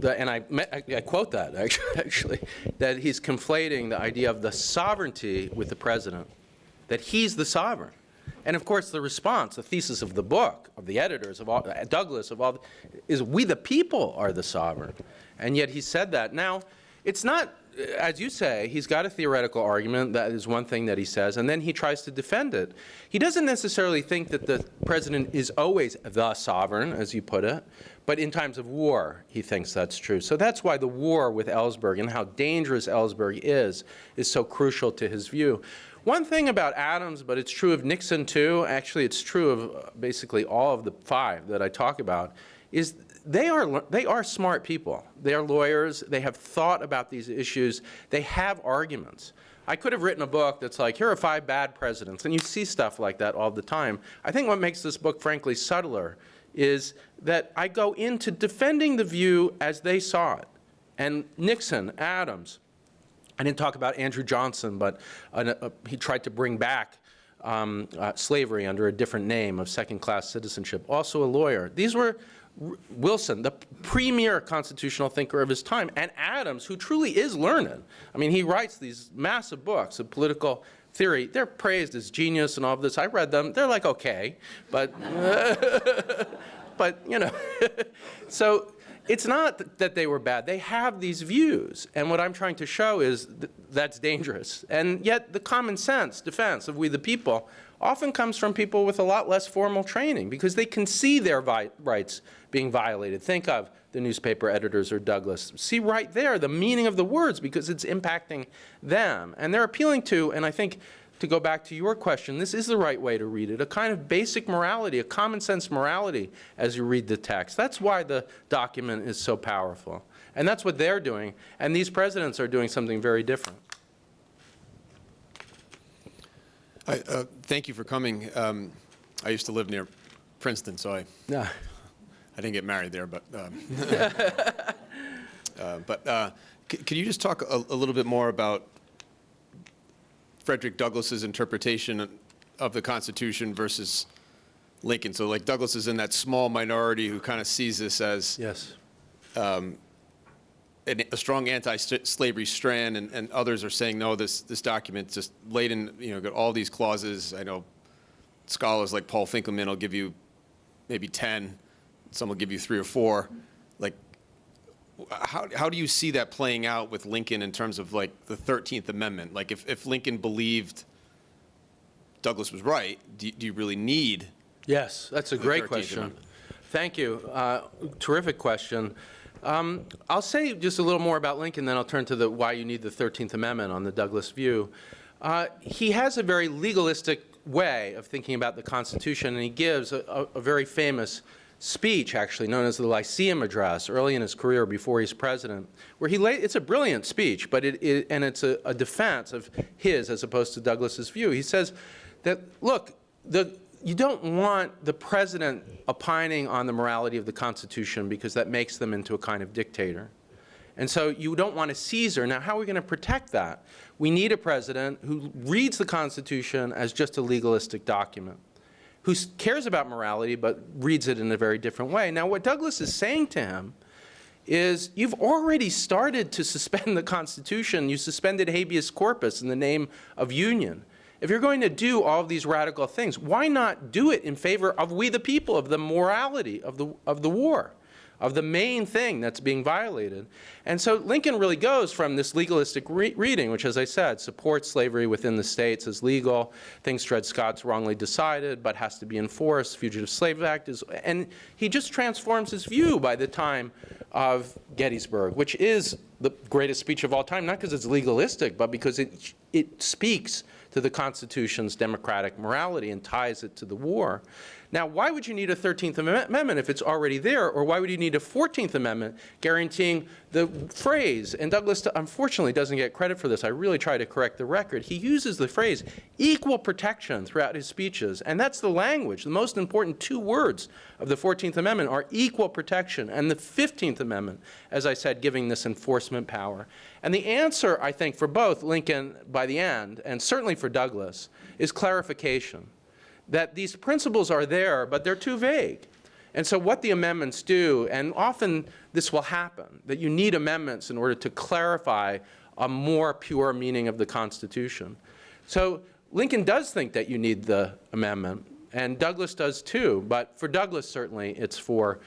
Speaker 2: and I quote that, actually, that he's conflating the idea of the sovereignty with the president, that he's the sovereign. And of course, the response, the thesis of the book, of the editors, of all, Douglass, of all, is we the people are the sovereign. And yet he said that. Now, it's not as you say, he's got a theoretical argument. That is one thing that he says, and then he tries to defend it. He doesn't necessarily think that the president is always the sovereign, as you put it, but in times of war, he thinks that's true. So that's why the war with Ellsberg and how dangerous Ellsberg is so crucial to his view. One thing about Adams, but it's true of Nixon too, actually it's true of basically all of the 5 that I talk about, is they are smart people. They are lawyers. They have thought about these issues. They have arguments. I could have written a book that's like, here are 5 bad presidents, and you see stuff like that all the time. I think what makes this book, frankly, subtler is that I go into defending the view as they saw it. And Nixon, Adams, I didn't talk about Andrew Johnson, but he tried to bring back slavery under a different name of second-class citizenship, also a lawyer. These were Wilson, the premier constitutional thinker of his time, and Adams, who truly is learned. I mean, he writes these massive books of political theory. They're praised as genius and all of this. I read them. They're like, okay, but, but you know. So it's not that they were bad. They have these views. And what I'm trying to show is that's dangerous. And yet the common sense defense of we the people often comes from people with a lot less formal training because they can see their rights being violated. Think of the newspaper editors or Douglass. See right there the meaning of the words because it's impacting them. And they're appealing to, and I think to go back to your question, this is the right way to read it, a kind of basic morality, a common sense morality as you read the text. That's why the document is so powerful. And that's what they're doing. And these presidents are doing something very different.
Speaker 6: Thank you for coming. I used to live near Princeton, so I didn't get married there, but can you just talk a little bit more about Frederick Douglass's interpretation of the Constitution versus Lincoln? So like Douglass is in that small minority who kind of sees this as
Speaker 2: Yes.
Speaker 6: A strong anti-slavery strand, and others are saying, no, this document just laden, got all these clauses. I know scholars like Paul Finkelman will give you maybe 10. Some will give you 3 or 4. Like, how do you see that playing out with Lincoln in terms of like the 13th Amendment? Like, if Lincoln believed Douglass was right, do you really need?
Speaker 2: Yes, that's a great
Speaker 6: 13th
Speaker 2: question.
Speaker 6: Amendment?
Speaker 2: Thank you. Terrific question. I'll say just a little more about Lincoln, then I'll turn to why you need the 13th Amendment on the Douglass view. He has a very legalistic way of thinking about the Constitution, and he gives a very famous speech, actually, known as the Lyceum Address, early in his career before he's president, where it's a brilliant speech, but it's a defense of his as opposed to Douglass's view. He says that, look, you don't want the president opining on the morality of the Constitution because that makes them into a kind of dictator. And so you don't want a Caesar. Now, how are we going to protect that? We need a president who reads the Constitution as just a legalistic document, who cares about morality but reads it in a very different way. Now, what Douglass is saying to him is you've already started to suspend the Constitution. You suspended habeas corpus in the name of union. If you're going to do all of these radical things, why not do it in favor of we the people, of the morality of the war, of the main thing that's being violated? And so Lincoln really goes from this legalistic reading, which, as I said, supports slavery within the states as legal, thinks Dred Scott's wrongly decided but has to be enforced, Fugitive Slave Act is, and he just transforms his view by the time of Gettysburg, which is the greatest speech of all time, not because it's legalistic, but because it speaks to the Constitution's democratic morality and ties it to the war. Now, why would you need a 13th Amendment if it's already there? Or why would you need a 14th Amendment guaranteeing the phrase? And Douglass, unfortunately, doesn't get credit for this. I really try to correct the record. He uses the phrase equal protection throughout his speeches. And that's the language. The most important 2 words of the 14th Amendment are equal protection. And the 15th Amendment, as I said, giving this enforcement power. And the answer, I think, for both Lincoln by the end, and certainly for Douglass, is clarification. That these principles are there, but they're too vague. And so what the amendments do, and often this will happen, that you need amendments in order to clarify a more pure meaning of the Constitution. So Lincoln does think that you need the amendment, and Douglass does too, but for Douglass certainly it's for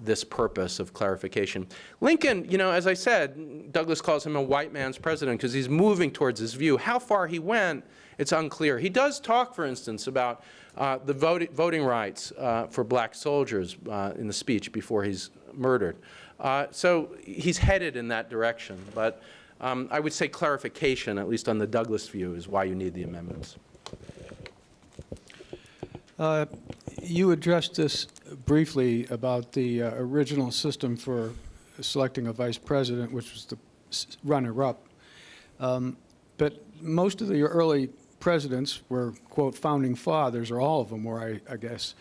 Speaker 2: this purpose of clarification. Lincoln, you know, as I said, Douglass calls him a white man's president because he's moving towards this view. How far he went, it's unclear. He does talk, for instance, about the voting rights for black soldiers in the speech before he's murdered. So he's headed in that direction. But I would say clarification, at least on the Douglass view, is why you need the amendments.
Speaker 7: You addressed this briefly about the original system for selecting a vice president, which was the runner-up. But most of the early presidents were, quote, founding fathers, or all of them were, I guess.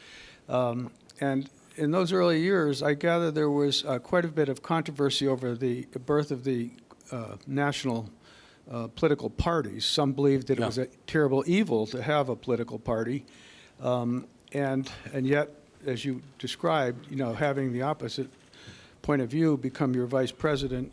Speaker 7: And in those early years, I gather there was quite a bit of controversy over the birth of the national political parties. Some believed that it was a terrible evil to have a political party. And yet, as you described, you know, having the opposite point of view become your vice president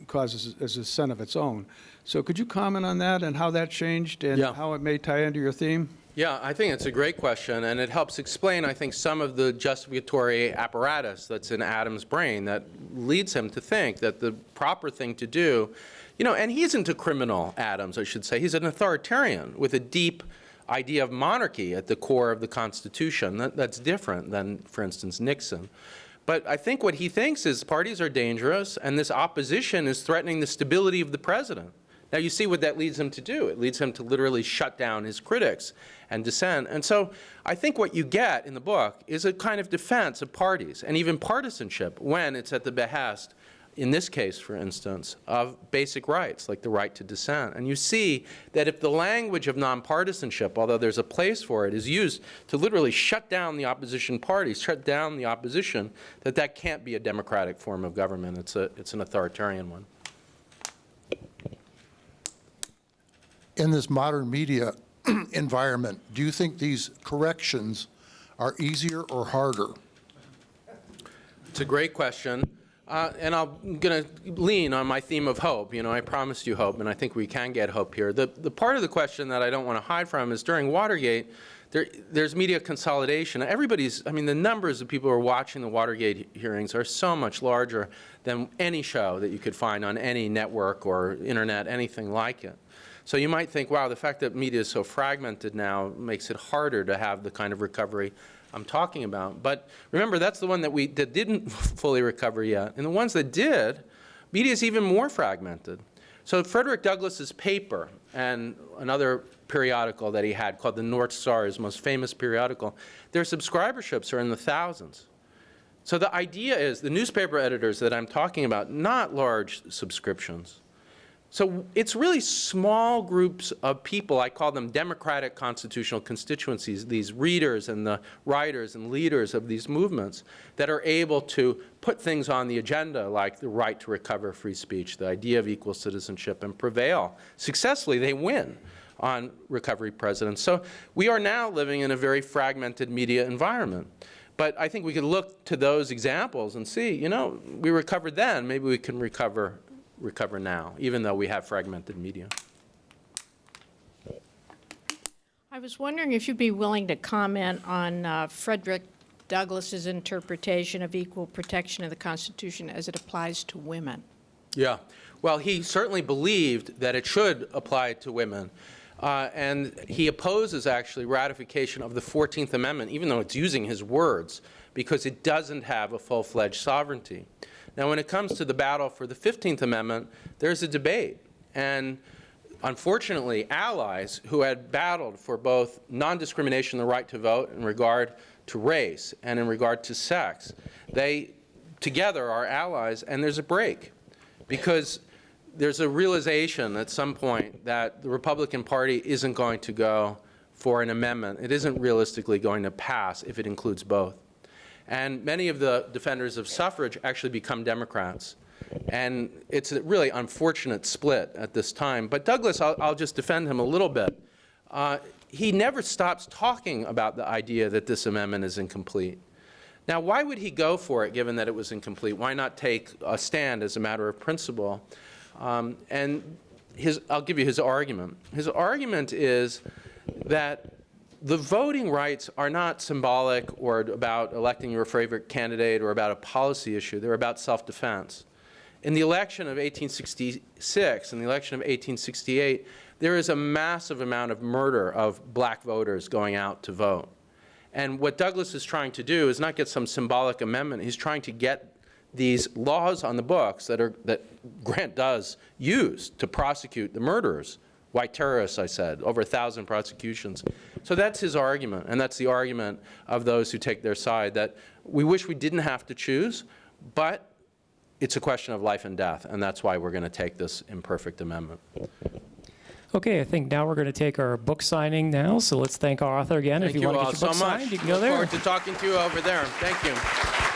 Speaker 7: causes as a sin of its own. So could you comment on that and how that changed and how it may tie into your theme?
Speaker 2: Yeah, I think it's a great question, and it helps explain, I think, some of the justificatory apparatus that's in Adams' brain that leads him to think that the proper thing to do, you know, and he isn't a criminal, Adams, I should say. He's an authoritarian with a deep idea of monarchy at the core of the Constitution. That's different than, for instance, Nixon. But I think what he thinks is parties are dangerous, and this opposition is threatening the stability of the president. Now, you see what that leads him to do. It leads him to literally shut down his critics and dissent. And so I think what you get in the book is a kind of defense of parties and even partisanship when it's at the behest, in this case, for instance, of basic rights, like the right to dissent. And you see that if the language of nonpartisanship, although there's a place for it, is used to literally shut down the opposition parties, shut down the opposition, that can't be a democratic form of government. It's an authoritarian one.
Speaker 8: In this modern media environment, do you think these corrections are easier or harder?
Speaker 2: It's a great question. And I'm going to lean on my theme of hope. You know, I promised you hope, and I think we can get hope here. The part of the question that I don't want to hide from is during Watergate, there's media consolidation. I mean, the numbers of people who are watching the Watergate hearings are so much larger than any show that you could find on any network or internet, anything like it. So you might think, wow, the fact that media is so fragmented now makes it harder to have the kind of recovery I'm talking about. But remember, that's the one that didn't fully recover yet. And the ones that did, media is even more fragmented. So Frederick Douglass's paper and another periodical that he had called the North Star, his most famous periodical, their subscriberships are in the thousands. So the idea is the newspaper editors that I'm talking about, not large subscriptions. So it's really small groups of people, I call them democratic constitutional constituencies, these readers and the writers and leaders of these movements that are able to put things on the agenda like the right to recover free speech, the idea of equal citizenship, and prevail. Successfully, they win on recovery presidents. So we are now living in a very fragmented media environment. But I think we could look to those examples and see, you know, we recovered then, maybe we can recover now, even though we have fragmented media.
Speaker 9: I was wondering if you'd be willing to comment on Frederick Douglass's interpretation of equal protection of the Constitution as it applies to women.
Speaker 2: Yeah. Well, he certainly believed that it should apply to women. And he opposes, actually, ratification of the 14th Amendment, even though it's using his words, because it doesn't have a full-fledged sovereignty. Now, when it comes to the battle for the 15th Amendment, there's a debate. And unfortunately, allies who had battled for both non-discrimination, the right to vote, in regard to race and in regard to sex, they together are allies, and there's a break. Because there's a realization at some point that the Republican Party isn't going to go for an amendment. It isn't realistically going to pass if it includes both. And many of the defenders of suffrage actually become Democrats. And it's a really unfortunate split at this time. But Douglass, I'll just defend him a little bit. He never stops talking about the idea that this amendment is incomplete. Now, why would he go for it, given that it was incomplete? Why not take a stand as a matter of principle? And I'll give you his argument. His argument is that the voting rights are not symbolic or about electing your favorite candidate or about a policy issue. They're about self-defense. In the election of 1866 and the election of 1868, there is a massive amount of murder of black voters going out to vote. And what Douglass is trying to do is not get some symbolic amendment. He's trying to get these laws on the books that Grant does use to prosecute the murderers. White terrorists, I said, over 1,000 prosecutions. So that's his argument, and that's the argument of those who take their side, that we wish we didn't have to choose, but it's a question of life and death, and that's why we're going to take this imperfect amendment.
Speaker 1: Okay, I think now we're going to take our book signing now, so let's thank our author again.
Speaker 2: Thank
Speaker 1: If you want to
Speaker 2: all
Speaker 1: get your book
Speaker 2: so much.
Speaker 1: signed, you can go
Speaker 2: Look
Speaker 1: there.
Speaker 2: forward to talking to you over there. Thank you.